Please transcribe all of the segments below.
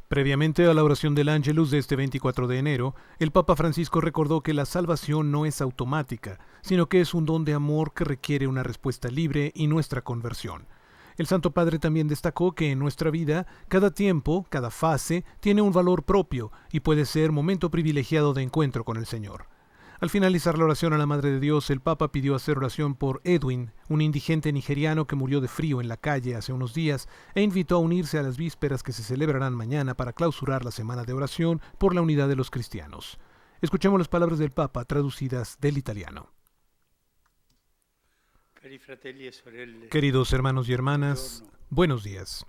Previamente a la oración del Ángelus de este 24 de enero, el Papa Francisco recordó que la salvación no es automática, sino que es un don de amor que requiere una respuesta libre y nuestra conversión. El Santo Padre también destacó que en nuestra vida, cada tiempo, cada fase, tiene un valor propio y puede ser momento privilegiado de encuentro con el Señor. Al finalizar la oración a la Madre de Dios, el Papa pidió hacer oración por Edwin, un indigente nigeriano que murió de frío en la calle hace unos días, e invitó a unirse a las vísperas que se celebrarán mañana para clausurar la semana de oración por la unidad de los cristianos. Escuchemos las palabras del Papa traducidas del italiano. Queridos hermanos y hermanas, buenos días.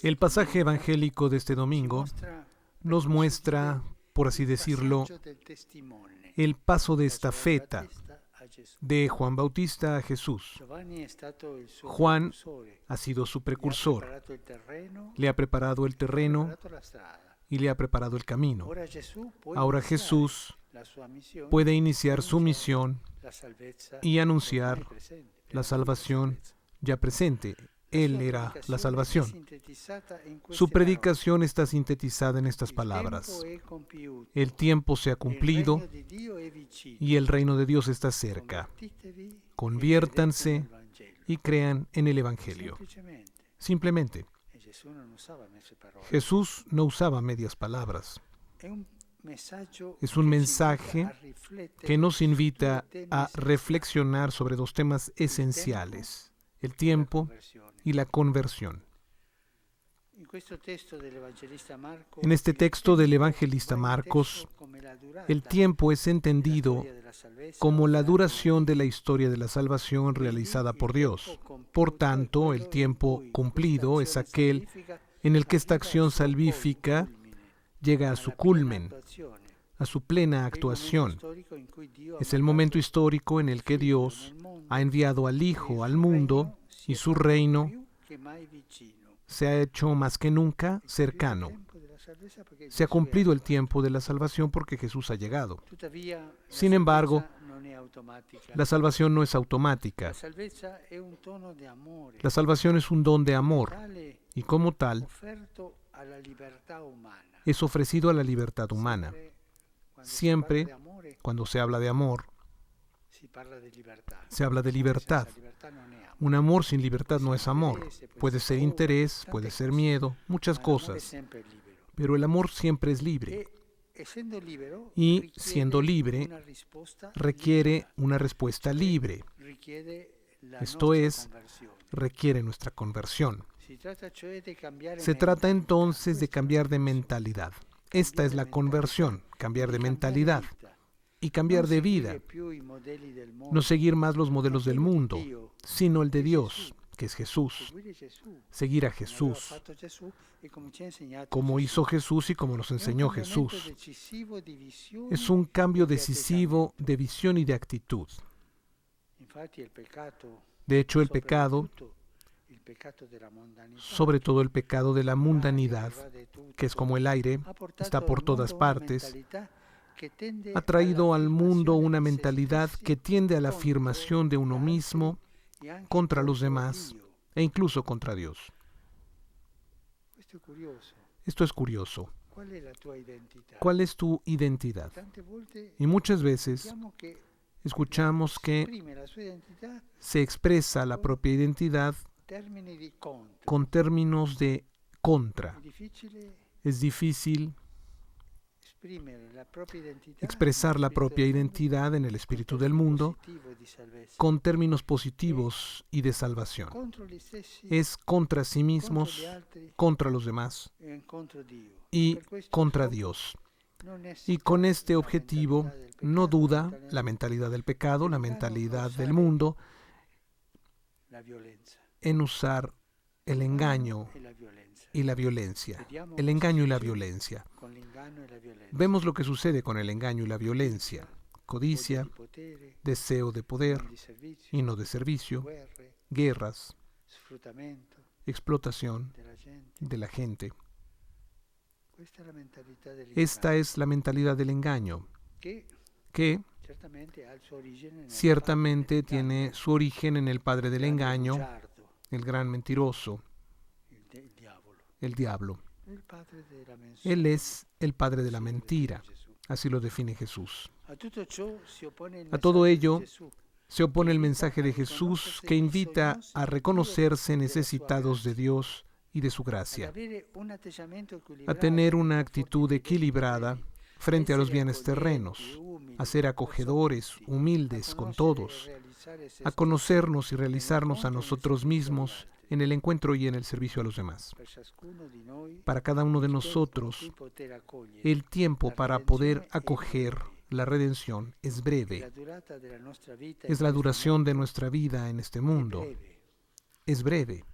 El pasaje evangélico de este domingo nos muestra, por así decirlo, el paso de estafeta de Juan Bautista a Jesús. Juan ha sido su precursor, le ha preparado el terreno y le ha preparado el camino. Ahora Jesús puede iniciar su misión y anunciar la salvación ya presente. Él era la salvación. Su predicación está sintetizada en estas palabras. El tiempo se ha cumplido y el reino de Dios está cerca. Conviértanse y crean en el Evangelio. Simplemente. Jesús no usaba medias palabras. Es un mensaje que nos invita a reflexionar sobre dos temas esenciales: el tiempo y la conversión. En este texto del evangelista Marcos, el tiempo es entendido como la duración de la historia de la salvación realizada por Dios. Por tanto, el tiempo cumplido es aquel en el que esta acción salvífica llega a su culmen, a su plena actuación. Es el momento histórico en el que Dios ha enviado al Hijo al mundo y su reino se ha hecho más que nunca cercano. Se ha cumplido el tiempo de la salvación porque Jesús ha llegado. Sin embargo, la salvación no es automática. La salvación es un don de amor y como tal es ofrecido a la libertad humana. Siempre, cuando se habla de amor, se habla de libertad. Un amor sin libertad no es amor. Puede ser interés, puede ser miedo, muchas cosas. Pero el amor siempre es libre. Y siendo libre, requiere una respuesta libre. Esto es, requiere nuestra conversión. Se trata entonces de cambiar de mentalidad. Esta es la conversión, cambiar de mentalidad y cambiar de vida. No seguir más los modelos del mundo, sino el de Dios, que es Jesús. Seguir a Jesús, como hizo Jesús y como nos enseñó Jesús. Es un cambio decisivo de visión y de actitud. De hecho, el pecado, sobre todo el pecado de la mundanidad, que es como el aire, está por todas partes, ha traído al mundo una mentalidad que tiende a la afirmación de uno mismo contra los demás e incluso contra Dios. Esto es curioso. ¿Cuál es tu identidad? Y muchas veces escuchamos que se expresa la propia identidad con términos de contra. Es difícil expresar la propia identidad en el espíritu del mundo con términos positivos y de salvación. Es contra sí mismos, contra los demás y contra Dios. Y con este objetivo, no duda la mentalidad del pecado, la mentalidad del mundo, en usar el engaño y la violencia. El engaño y la violencia. Vemos lo que sucede con el engaño y la violencia: codicia, deseo de poder y no de servicio, guerras, explotación de la gente. Esta es la mentalidad del engaño, que ciertamente tiene su origen en el padre del engaño, el gran mentiroso, el diablo. Él es el padre de la mentira. Así lo define Jesús. A todo ello se opone el mensaje de Jesús que invita a reconocerse necesitados de Dios y de su gracia, a tener una actitud equilibrada frente a los bienes terrenos, a ser acogedores, humildes con todos, a conocernos y realizarnos a nosotros mismos en el encuentro y en el servicio a los demás. Para cada uno de nosotros, el tiempo para poder acoger la redención es breve. Es la duración de nuestra vida en este mundo. Es breve.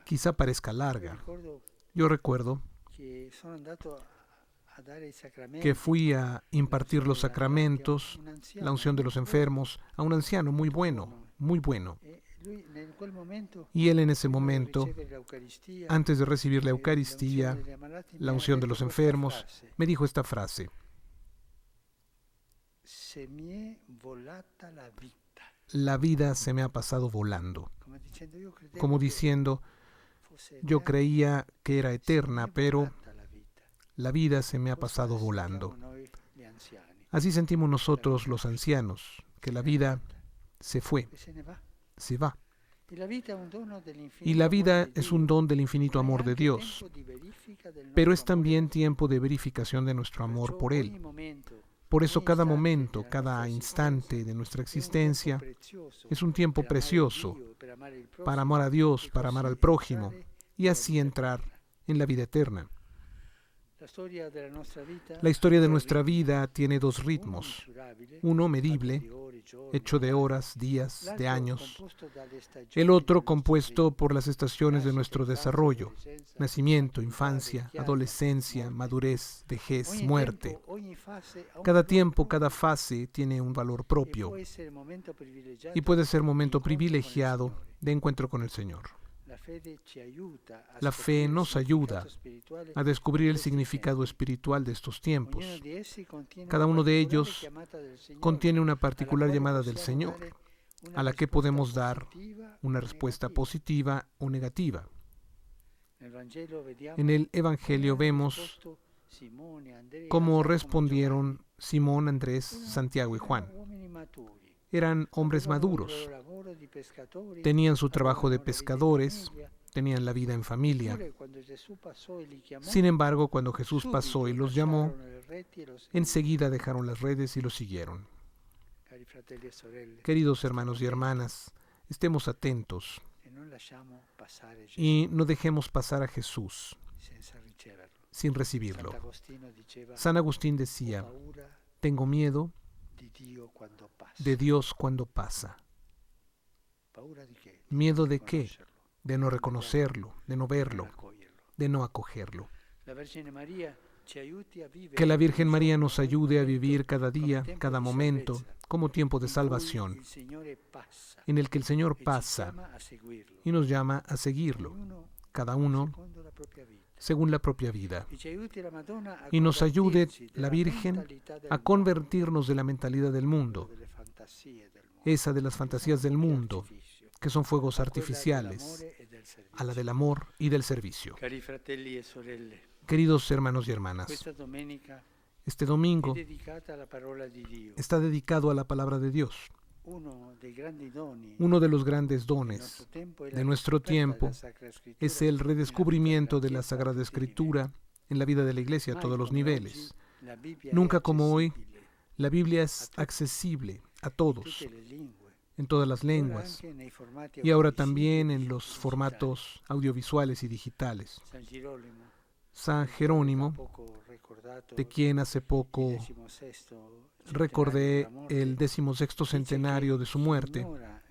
Quizá parezca larga. Yo recuerdo que fui a impartir los sacramentos, la unción de los enfermos, a un anciano muy bueno, muy bueno. Y él en ese momento, antes de recibir la Eucaristía, la unción de los enfermos, me dijo esta frase: la vida se me ha pasado volando. Como diciendo, yo creía que era eterna, pero la vida se me ha pasado volando. Así sentimos nosotros los ancianos, que la vida se fue, se va. Y la vida es un don del infinito amor de Dios, pero es también tiempo de verificación de nuestro amor por Él. Por eso cada momento, cada instante de nuestra existencia es un tiempo precioso para amar a Dios, para amar al prójimo y así entrar en la vida eterna. La historia de nuestra vida tiene dos ritmos, uno medible, hecho de horas, días, de años, el otro compuesto por las estaciones de nuestro desarrollo, nacimiento, infancia, adolescencia, madurez, vejez, muerte. Cada tiempo, cada fase tiene un valor propio y puede ser momento privilegiado de encuentro con el Señor. La fe nos ayuda a descubrir el significado espiritual de estos tiempos. Cada uno de ellos contiene una particular llamada del Señor, a la que podemos dar una respuesta positiva o negativa. En el Evangelio vemos cómo respondieron Simón, Andrés, Santiago y Juan. Eran hombres maduros, tenían su trabajo de pescadores, tenían la vida en familia. Sin embargo, cuando Jesús pasó y los llamó, enseguida dejaron las redes y lo siguieron. Queridos hermanos y hermanas, estemos atentos y no dejemos pasar a Jesús sin recibirlo. San Agustín decía, tengo miedo de Dios cuando pasa. ¿Miedo de qué? De no reconocerlo, de no verlo, de no acogerlo. Que la Virgen María nos ayude a vivir cada día, cada momento, como tiempo de salvación, en el que el Señor pasa y nos llama a seguirlo, cada uno según la propia vida. Y nos ayude la Virgen a convertirnos de la mentalidad del mundo, esa de las fantasías del mundo, que son fuegos artificiales, a la del amor y del servicio. Queridos hermanos y hermanas, este domingo está dedicado a la palabra de Dios. Uno de los grandes dones de nuestro tiempo es el redescubrimiento de la Sagrada Escritura en la vida de la Iglesia a todos los niveles. Nunca como hoy, la Biblia es accesible a todos, en todas las lenguas, y ahora también en los formatos audiovisuales y digitales. San Jerónimo, de quien hace poco recordé el 16º centenario de su muerte,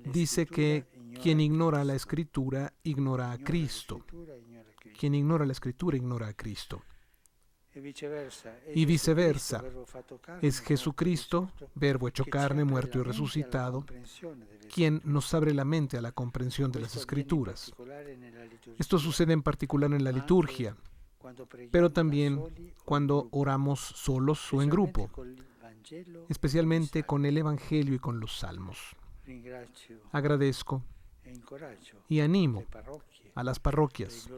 dice que quien ignora la Escritura ignora a Cristo. Quien ignora la Escritura ignora a Cristo. Y viceversa, es Jesucristo, Verbo hecho carne, muerto y resucitado, quien nos abre la mente a la comprensión de las Escrituras. Esto sucede en particular en la liturgia, pero también cuando oramos solos o en grupo, especialmente con el Evangelio y con los Salmos. Agradezco y animo a las parroquias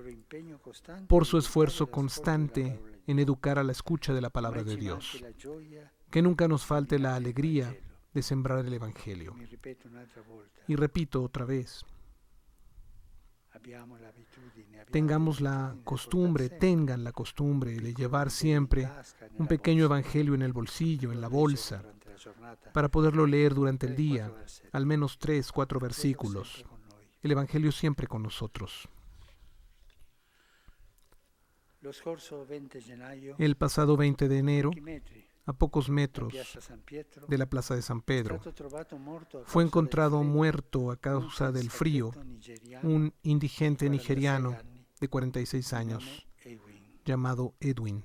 por su esfuerzo constante en educar a la escucha de la palabra de Dios. Que nunca nos falte la alegría de sembrar el Evangelio. Y repito otra vez, tengamos la costumbre, tengan la costumbre de llevar siempre un pequeño Evangelio en el bolsillo, en la bolsa, para poderlo leer durante el día, al menos 3, 4 versículos. El Evangelio siempre con nosotros. El pasado 20 de enero, a pocos metros de la plaza de San Pedro, fue encontrado muerto a causa del frío un indigente nigeriano de 46 años llamado Edwin.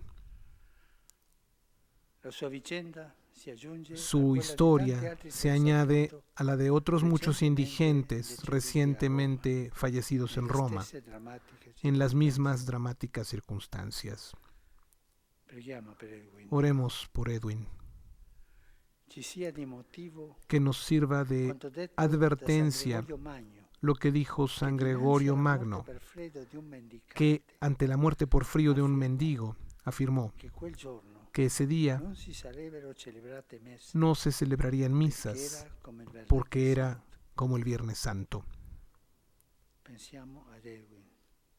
Su historia se añade a la de otros muchos indigentes recientemente fallecidos en Roma, en las mismas dramáticas circunstancias. Oremos por Edwin. Que nos sirva de advertencia lo que dijo San Gregorio Magno, que ante la muerte por frío de un mendigo afirmó que ese día no se celebrarían misas porque era como el Viernes Santo.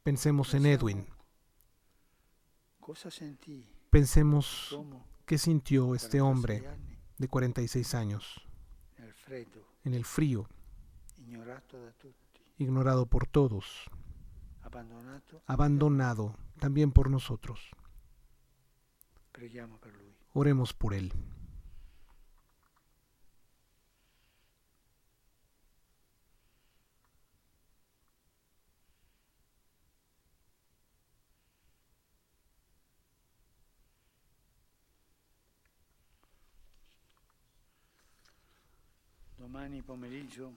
Pensemos en Edwin. Pensemos qué sintió este hombre de 46 años en el frío, ignorado por todos, abandonado también por nosotros. Oremos por él.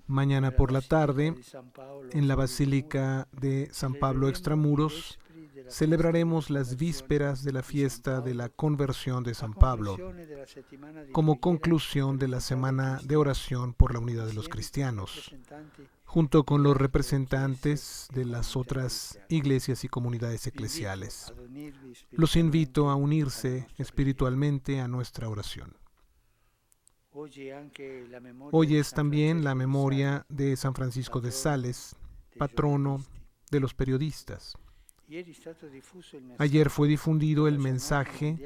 Mañana por la tarde, en la Basílica de San Pablo Extramuros, celebraremos las vísperas de la fiesta de la conversión de San Pablo, como conclusión de la semana de oración por la unidad de los cristianos, junto con los representantes de las otras iglesias y comunidades eclesiales. Los invito a unirse espiritualmente a nuestra oración. Hoy es también la memoria de San Francisco de Sales, patrono de los periodistas. Ayer fue difundido el mensaje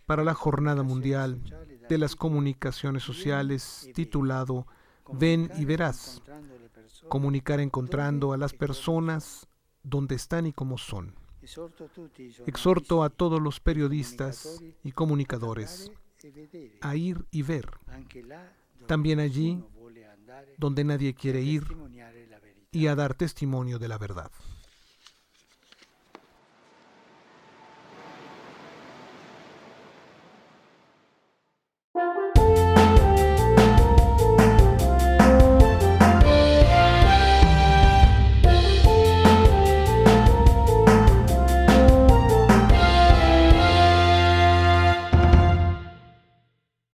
para la Jornada Mundial de las Comunicaciones Sociales titulado Ven y verás, comunicar encontrando a las personas donde están y cómo son. Exhorto a todos los periodistas y comunicadores a ir y ver, también allí donde nadie quiere ir, y a dar testimonio de la verdad.